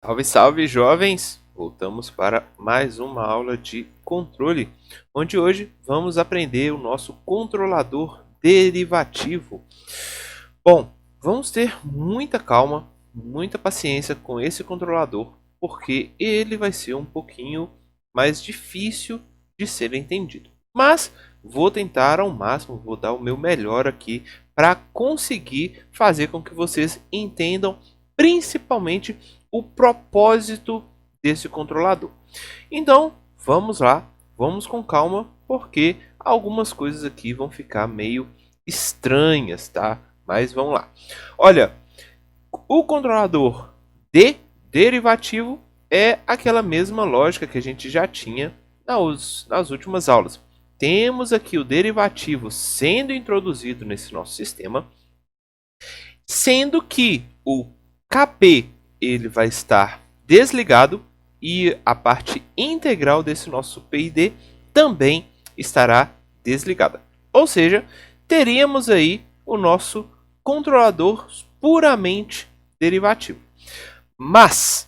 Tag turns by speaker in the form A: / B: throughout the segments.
A: Salve, salve, jovens! Voltamos para mais uma aula de controle, onde hoje vamos aprender o nosso controlador derivativo. Bom, vamos ter muita calma, muita paciência com esse controlador, porque ele vai ser um pouquinho mais difícil de ser entendido. Mas vou tentar ao máximo, vou dar o meu melhor aqui para conseguir fazer com que vocês entendam principalmente o propósito desse controlador. Então, vamos lá, vamos com calma, porque algumas coisas aqui vão ficar meio estranhas, tá? Mas vamos lá. Olha, o controlador de derivativo é aquela mesma lógica que a gente já tinha nas últimas aulas. Temos aqui o derivativo sendo introduzido nesse nosso sistema, sendo que o Kp ele vai estar desligado e a parte integral desse nosso PID também estará desligada. Ou seja, teríamos aí o nosso controlador puramente derivativo. Mas,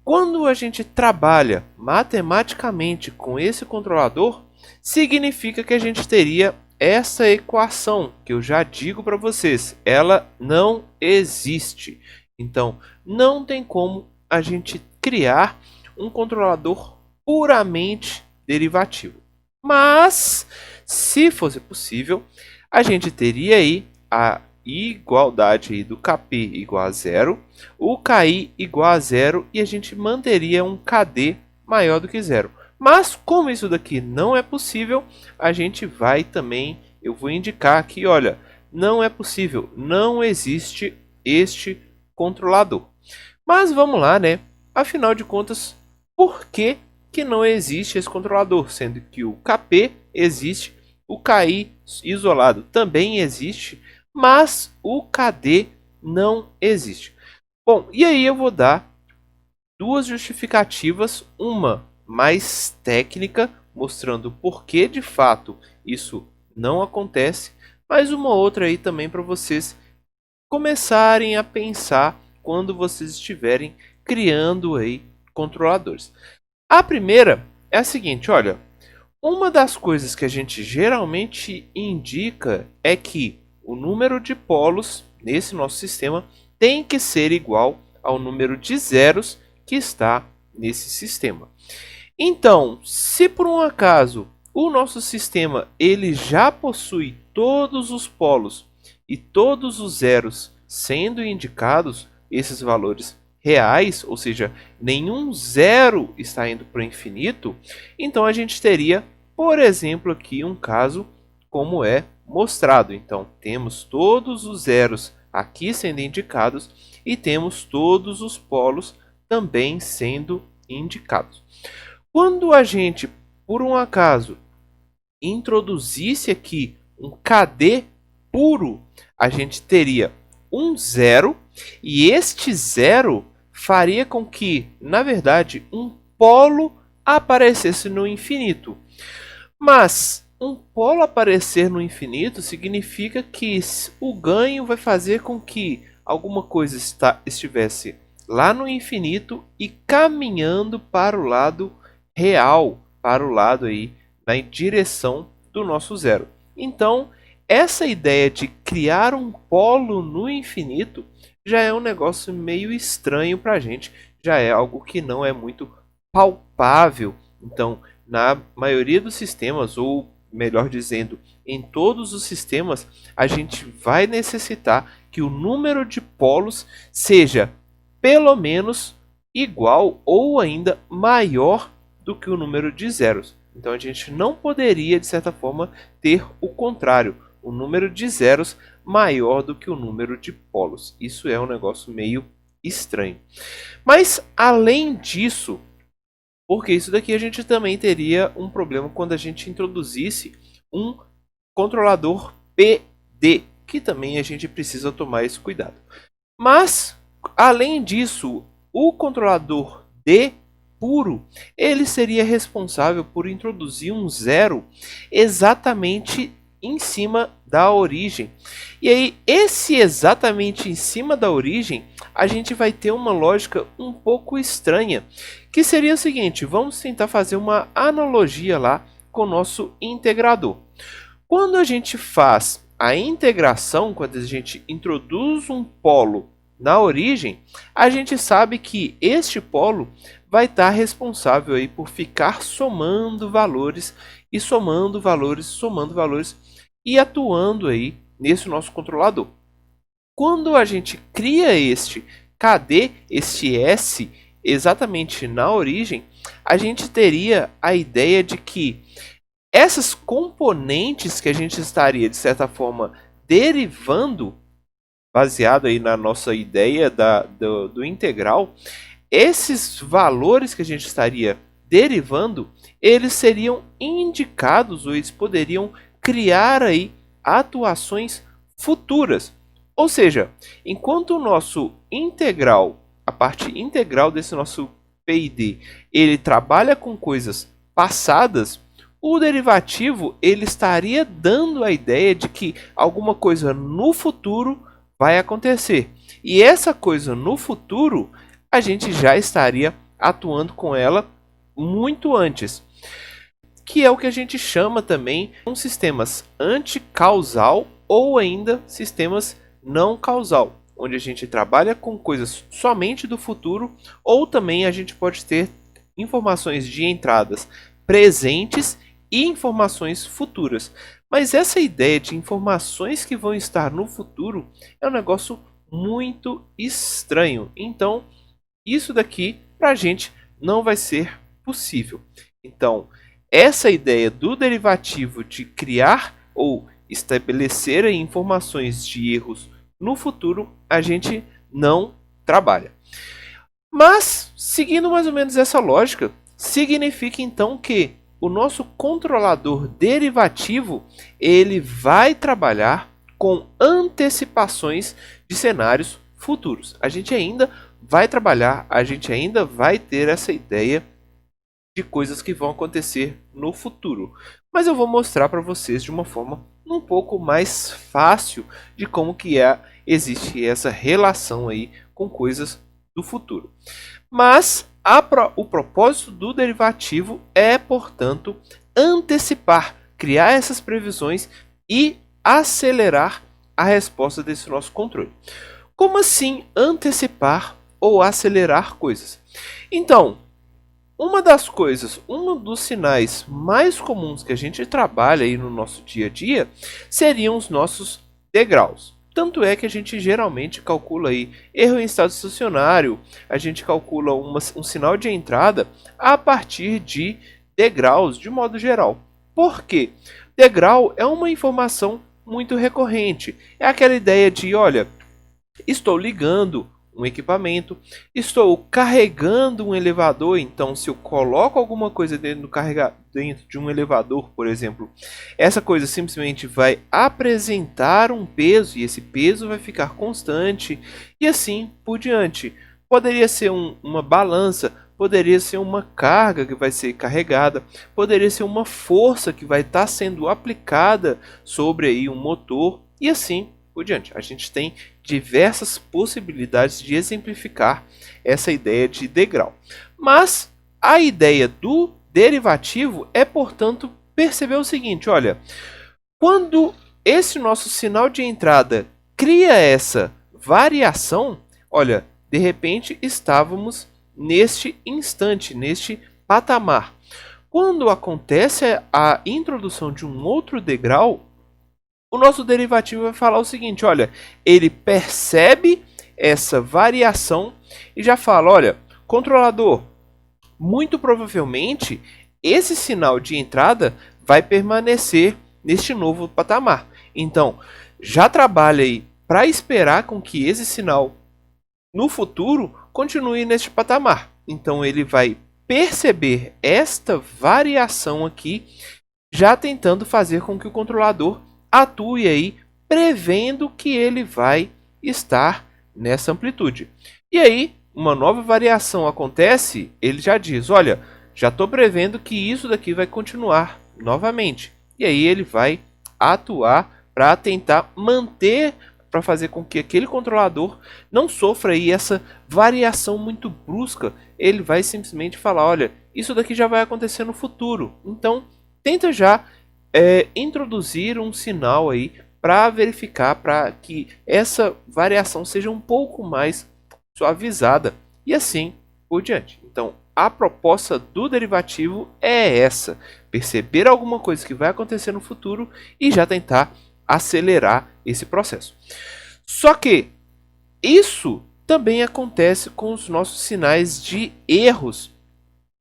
A: quando a gente trabalha matematicamente com esse controlador, significa que a gente teria essa equação, que eu já digo para vocês, ela não existe. Então, não tem como a gente criar um controlador puramente derivativo. Mas, se fosse possível, a gente teria aí a igualdade aí do Kp igual a zero, o Ki igual a zero e a gente manteria um Kd maior do que zero. Mas como isso daqui não é possível, a gente vai também, eu vou indicar aqui, olha, não é possível, não existe este controlador. Mas vamos lá, né? Afinal de contas, por que não existe esse controlador? Sendo que o Kp existe, o Ki isolado também existe, mas o Kd não existe. Bom, e aí eu vou dar duas justificativas, uma mais técnica, mostrando por que de fato isso não acontece, mas uma outra aí também para vocês começarem a pensar quando vocês estiverem criando aí controladores. A primeira é a seguinte, olha, uma das coisas que a gente geralmente indica é que o número de polos nesse nosso sistema tem que ser igual ao número de zeros que está nesse sistema. Então, se por um acaso o nosso sistema ele já possui todos os polos e todos os zeros sendo indicados, esses valores reais, ou seja, nenhum zero está indo para o infinito, então a gente teria, por exemplo, aqui um caso como é mostrado. Então, temos todos os zeros aqui sendo indicados e temos todos os polos também sendo indicados. Quando a gente, por um acaso, introduzisse aqui um KD puro, a gente teria um zero e este zero faria com que, na verdade, um polo aparecesse no infinito. Mas um polo aparecer no infinito significa que o ganho vai fazer com que alguma coisa estivesse lá no infinito e caminhando para o lado real, para o lado aí na direção do nosso zero. Então, essa ideia de criar um polo no infinito já é um negócio meio estranho para a gente, já é algo que não é muito palpável. Então, na maioria dos sistemas, ou melhor dizendo, em todos os sistemas, a gente vai necessitar que o número de polos seja pelo menos igual ou ainda maior do que o número de zeros. Então a gente não poderia, de certa forma, ter o contrário, o número de zeros maior do que o número de polos. Isso é um negócio meio estranho. Mas, além disso, porque isso daqui a gente também teria um problema quando a gente introduzisse um controlador PD, que também a gente precisa tomar esse cuidado. Mas, além disso, o controlador D puro, ele seria responsável por introduzir um zero exatamente em cima da origem. E aí, esse exatamente em cima da origem, a gente vai ter uma lógica um pouco estranha, que seria o seguinte: vamos tentar fazer uma analogia lá com o nosso integrador. Quando a gente faz a integração, quando a gente introduz um polo na origem, a gente sabe que este polo vai estar responsável aí por ficar somando valores e somando valores, somando valores e atuando aí nesse nosso controlador. Quando a gente cria este KD, este S, exatamente na origem, a gente teria a ideia de que essas componentes que a gente estaria, de certa forma, derivando, baseado aí na nossa ideia do integral, esses valores que a gente estaria derivando, eles seriam indicados, ou eles poderiam criar aí atuações futuras. Ou seja, enquanto o nosso integral, a parte integral desse nosso PID, ele trabalha com coisas passadas, o derivativo ele estaria dando a ideia de que alguma coisa no futuro vai acontecer. E essa coisa no futuro, a gente já estaria atuando com ela muito antes. Que é o que a gente chama também de sistemas anticausal ou ainda sistemas não causal, onde a gente trabalha com coisas somente do futuro, ou também a gente pode ter informações de entradas presentes e informações futuras. Mas essa ideia de informações que vão estar no futuro é um negócio muito estranho. Então, isso daqui para a gente não vai ser possível. Então, essa ideia do derivativo de criar ou estabelecer informações de erros no futuro, a gente não trabalha. Mas, seguindo mais ou menos essa lógica, significa então que o nosso controlador derivativo ele vai trabalhar com antecipações de cenários futuros. A gente ainda vai trabalhar, a gente ainda vai ter essa ideia de coisas que vão acontecer no futuro. Mas eu vou mostrar para vocês de uma forma um pouco mais fácil de como que existe essa relação aí com coisas do futuro. Mas o propósito do derivativo é, portanto, antecipar, criar essas previsões e acelerar a resposta desse nosso controle. Como assim antecipar ou acelerar coisas? Então, um dos sinais mais comuns que a gente trabalha aí no nosso dia a dia seriam os nossos degraus. Tanto é que a gente geralmente calcula aí erro em estado estacionário, a gente calcula um sinal de entrada a partir de degraus de modo geral. Por quê? Degrau é uma informação muito recorrente. É aquela ideia de, olha, estou ligando um equipamento, estou carregando um elevador, então se eu coloco alguma coisa dentro de um elevador, por exemplo, essa coisa simplesmente vai apresentar um peso e esse peso vai ficar constante e assim por diante. Poderia ser uma balança, poderia ser uma carga que vai ser carregada, poderia ser uma força que vai estar sendo aplicada sobre aí um motor e assim por diante. A gente tem diversas possibilidades de exemplificar essa ideia de degrau. Mas a ideia do derivativo é, portanto, perceber o seguinte, olha, quando esse nosso sinal de entrada cria essa variação, olha, de repente estávamos neste instante, neste patamar. Quando acontece a introdução de um outro degrau, o nosso derivativo vai falar o seguinte, olha, ele percebe essa variação e já fala, olha, controlador, muito provavelmente esse sinal de entrada vai permanecer neste novo patamar. Então, já trabalha aí para esperar com que esse sinal no futuro continue neste patamar. Então, ele vai perceber esta variação aqui, já tentando fazer com que o controlador atue aí, prevendo que ele vai estar nessa amplitude. E aí, uma nova variação acontece, ele já diz, olha, já estou prevendo que isso daqui vai continuar novamente. E aí ele vai atuar para tentar manter, para fazer com que aquele controlador não sofra aí essa variação muito brusca. Ele vai simplesmente falar, olha, isso daqui já vai acontecer no futuro. Então, tenta já introduzir um sinal aí para verificar, para que essa variação seja um pouco mais suavizada e assim por diante. Então, a proposta do derivativo é essa: perceber alguma coisa que vai acontecer no futuro e já tentar acelerar esse processo. Só que isso também acontece com os nossos sinais de erros.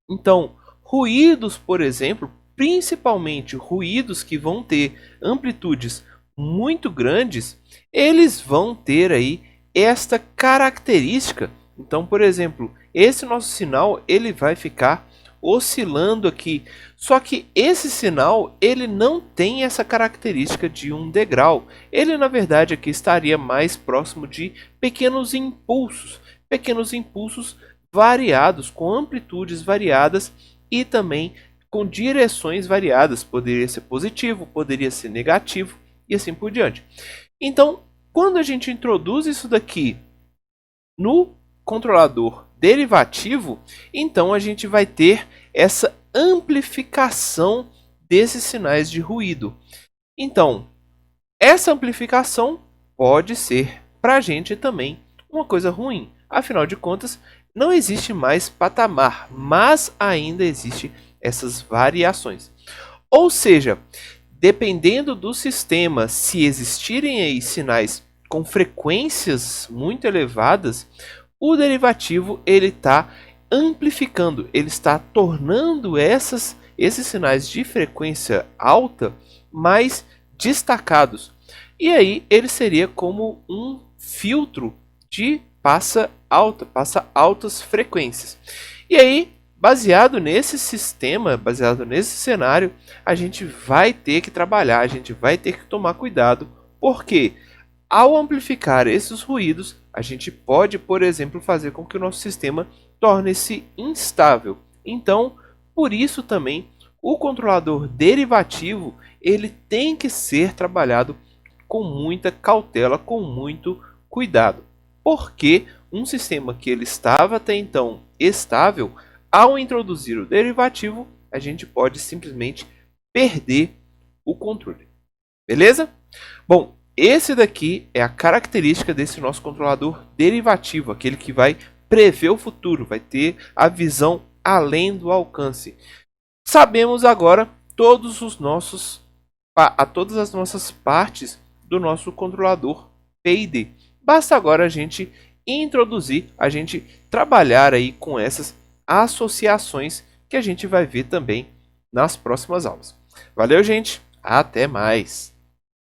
A: Então, ruídos, por exemplo, principalmente ruídos que vão ter amplitudes muito grandes, eles vão ter aí esta característica. Então, por exemplo, esse nosso sinal ele vai ficar oscilando aqui. Só que esse sinal ele não tem essa característica de um degrau. Ele na verdade aqui estaria mais próximo de pequenos impulsos variados, com amplitudes variadas e também com direções variadas. Poderia ser positivo, poderia ser negativo e assim por diante. Então, quando a gente introduz isso daqui no controlador derivativo, então a gente vai ter essa amplificação desses sinais de ruído. Então, essa amplificação pode ser para a gente também uma coisa ruim. Afinal de contas, não existe mais patamar, mas ainda existe essas variações. Ou seja, dependendo do sistema, se existirem aí sinais com frequências muito elevadas, o derivativo ele está amplificando, ele está tornando esses sinais de frequência alta mais destacados. E aí ele seria como um filtro de passa altas frequências. E aí, baseado nesse sistema, baseado nesse cenário, a gente vai ter que trabalhar, a gente vai ter que tomar cuidado, porque ao amplificar esses ruídos, a gente pode, por exemplo, fazer com que o nosso sistema torne-se instável. Então, por isso também, o controlador derivativo ele tem que ser trabalhado com muita cautela, com muito cuidado. Porque um sistema que ele estava até então estável, ao introduzir o derivativo, a gente pode simplesmente perder o controle. Beleza? Bom, esse daqui é a característica desse nosso controlador derivativo, aquele que vai prever o futuro, vai ter a visão além do alcance. Sabemos agora todas as nossas partes do nosso controlador PID. Basta agora a gente introduzir, a gente trabalhar aí com essas associações que a gente vai ver também nas próximas aulas. Valeu, gente! Até mais!